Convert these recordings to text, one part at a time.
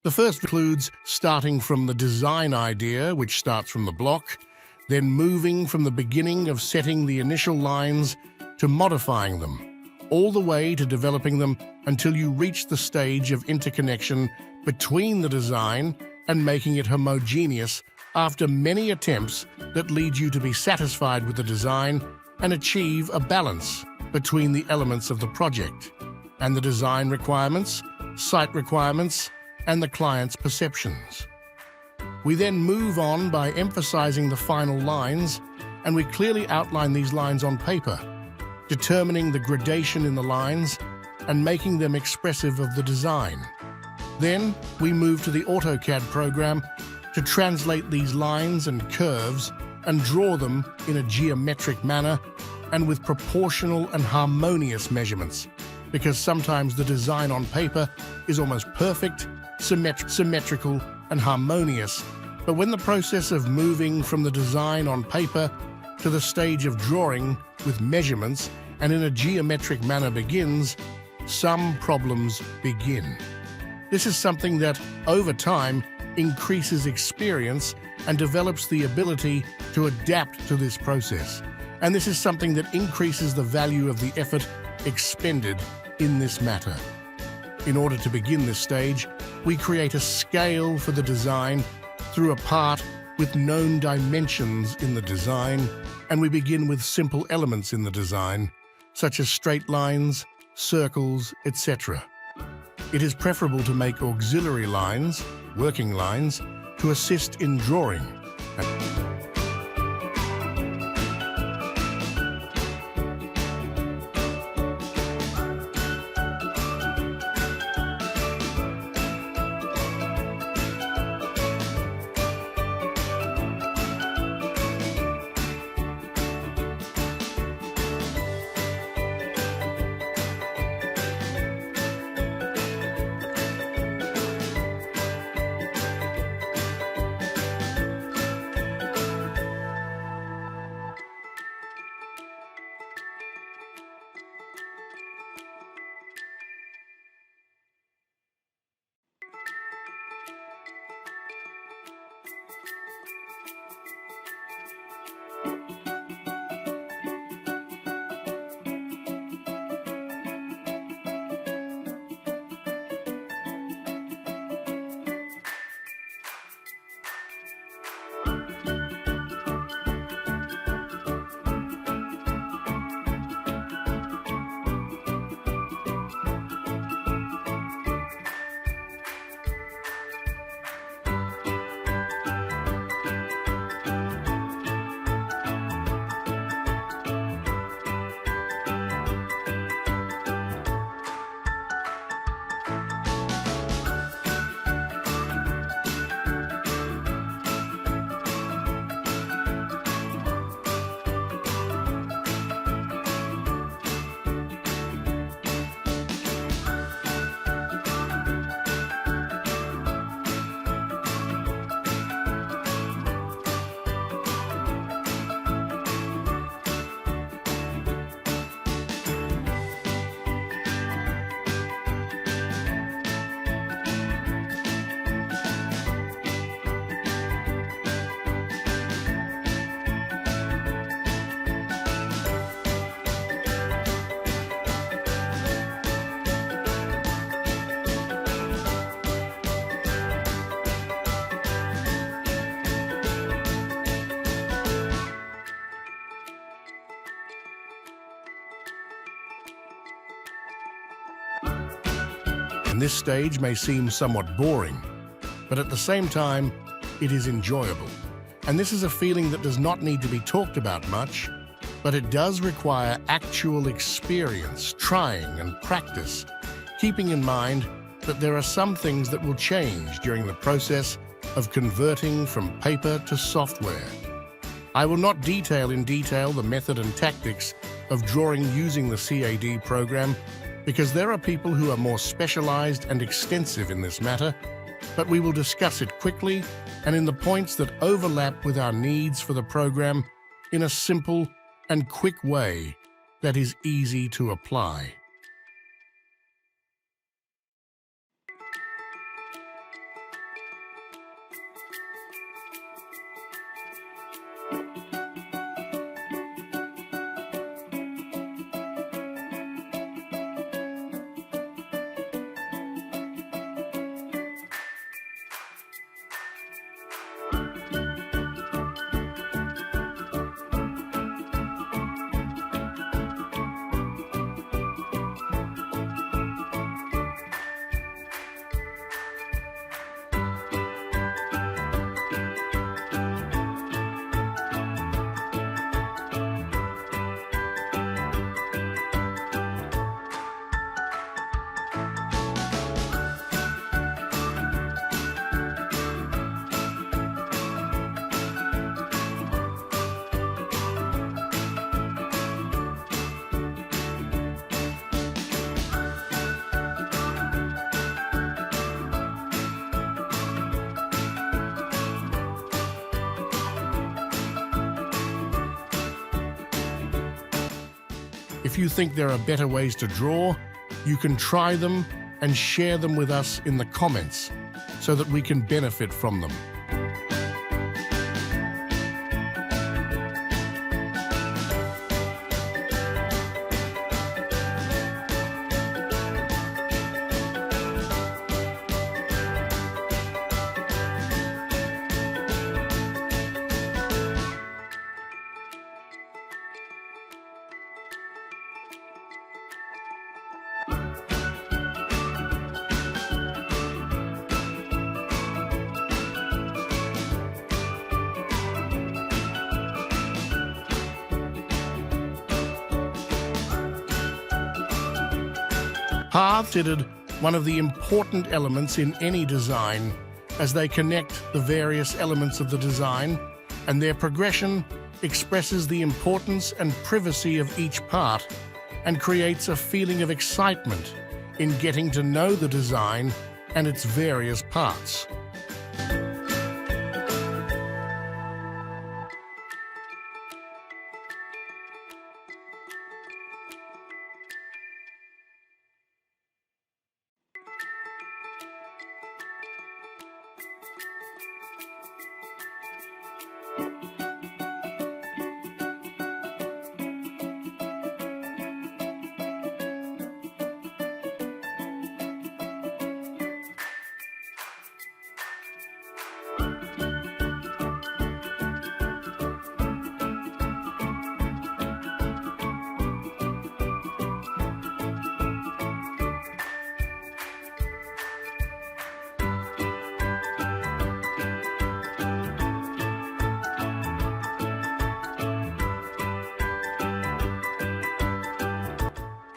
The first includes starting from the design idea, which starts from the block, then moving from the beginning of setting the initial lines to modifying them, all the way to developing them until you reach the stage of interconnection between the design and making it homogeneous after many attempts that lead you to be satisfied with the design and achieve a balance between the elements of the project and the design requirements, site requirements, and the client's perceptions. We then move on by emphasizing the final lines, and we clearly outline these lines on paper, determining the gradation in the lines and making them expressive of the design. Then we move to the AutoCAD program to translate these lines and curves and draw them in a geometric manner and with proportional and harmonious measurements, because sometimes the design on paper is almost perfect, symmetrical, and harmonious. But when the process of moving from the design on paper to the stage of drawing with measurements and in a geometric manner begins, some problems begin. This is something that, over time, increases experience and develops the ability to adapt to this process. And this is something that increases the value of the effort expended in this matter. In order to begin this stage, we create a scale for the design through a part with known dimensions in the design, and we begin with simple elements in the design, such as straight lines, circles, etc. It is preferable to make auxiliary lines, working lines, to assist in drawing. And this stage may seem somewhat boring, but at the same time, it is enjoyable. And this is a feeling that does not need to be talked about much, but it does require actual experience, trying and practice, keeping in mind that there are some things that will change during the process of converting from paper to software. I will not detail in detail the method and tactics of drawing using the CAD program, because there are people who are more specialized and extensive in this matter, but we will discuss it quickly and in the points that overlap with our needs for the program in a simple and quick way that is easy to apply. If you think there are better ways to draw, you can try them and share them with us in the comments so that we can benefit from them. Paths are considered one of the important elements in any design, as they connect the various elements of the design, and their progression expresses the importance and privacy of each part and creates a feeling of excitement in getting to know the design and its various parts.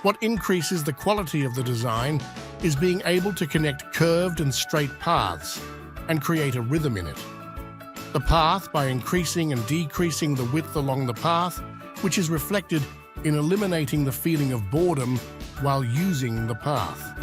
What increases the quality of the design is being able to connect curved and straight paths and create a rhythm in it. The path by increasing and decreasing the width along the path, which is reflected in eliminating the feeling of boredom while using the path.